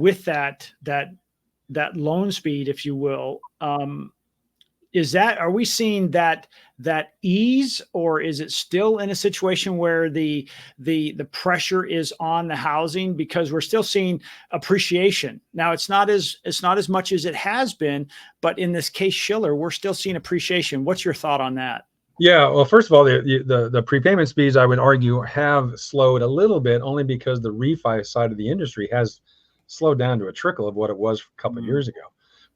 with that loan speed, if you will, are we seeing that ease, or is it still in a situation where the pressure is on the housing because we're still seeing appreciation? Now it's not as much as it has been, but in this Case-Shiller, we're still seeing appreciation. What's your thought on that? Yeah, well, first of all, the prepayment speeds, I would argue, have slowed a little bit, only because the refi side of the industry has slowed down to a trickle of what it was a couple of years ago.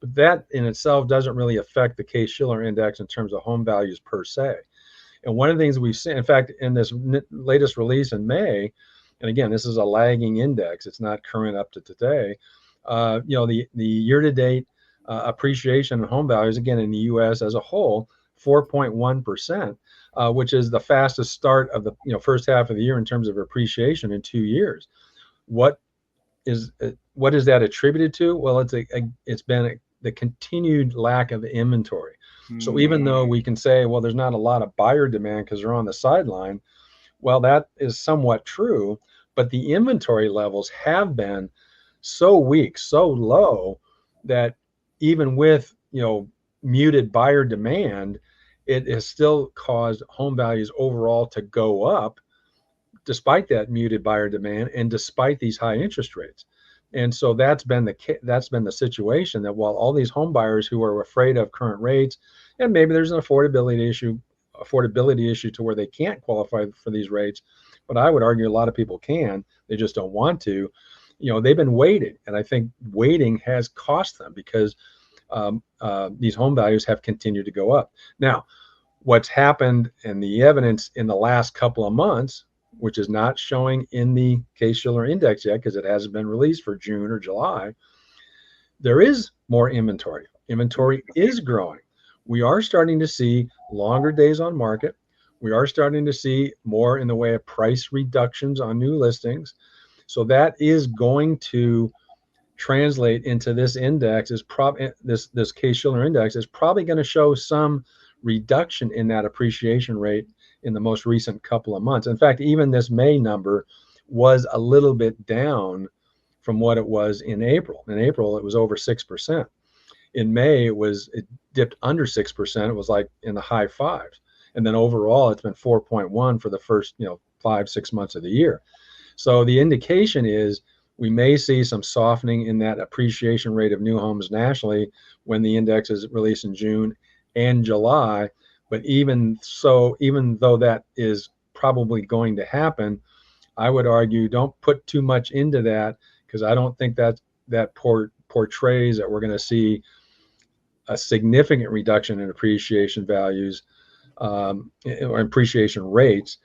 But that in itself doesn't really affect the Case-Shiller Index in terms of home values per se. And one of the things we've seen, in fact, in this latest release in May, and again, this is a lagging index, it's not current up to today, the year-to-date appreciation in home values, again, in the U.S. as a whole, 4.1%, which is the fastest start of the first half of the year in terms of appreciation in 2 years. What is that attributed to? Well, it's been the continued lack of inventory. So even though we can say, well, there's not a lot of buyer demand because they're on the sideline, well, that is somewhat true, but the inventory levels have been so weak, so low, that even with muted buyer demand, it has still caused home values overall to go up despite that muted buyer demand and despite these high interest rates. And so that's been the situation, that while all these home buyers who are afraid of current rates, and maybe there's an affordability issue to where they can't qualify for these rates, but I would argue a lot of people can, they just don't want to, they've been waiting. And I think waiting has cost them, because these home values have continued to go up. Now, what's happened and the evidence in the last couple of months, which is not showing in the Case-Shiller Index yet because it hasn't been released for June or July, there is more inventory. Inventory is growing. We are starting to see longer days on market. We are starting to see more in the way of price reductions on new listings. So that is going to translate into this index. This Case-Shiller Index is probably going to show some reduction in that appreciation rate in the most recent couple of months. In fact, even this May number was a little bit down from what it was in April. In April, it was over 6%. In May, it dipped under 6%. It was like in the high fives. And then overall, it's been 4.1 for the first 5-6 months of the year. So the indication is we may see some softening in that appreciation rate of new homes nationally when the index is released in June and July. But even though that is probably going to happen, I would argue don't put too much into that, because I don't think that portrays that we're going to see a significant reduction in appreciation values or appreciation rates.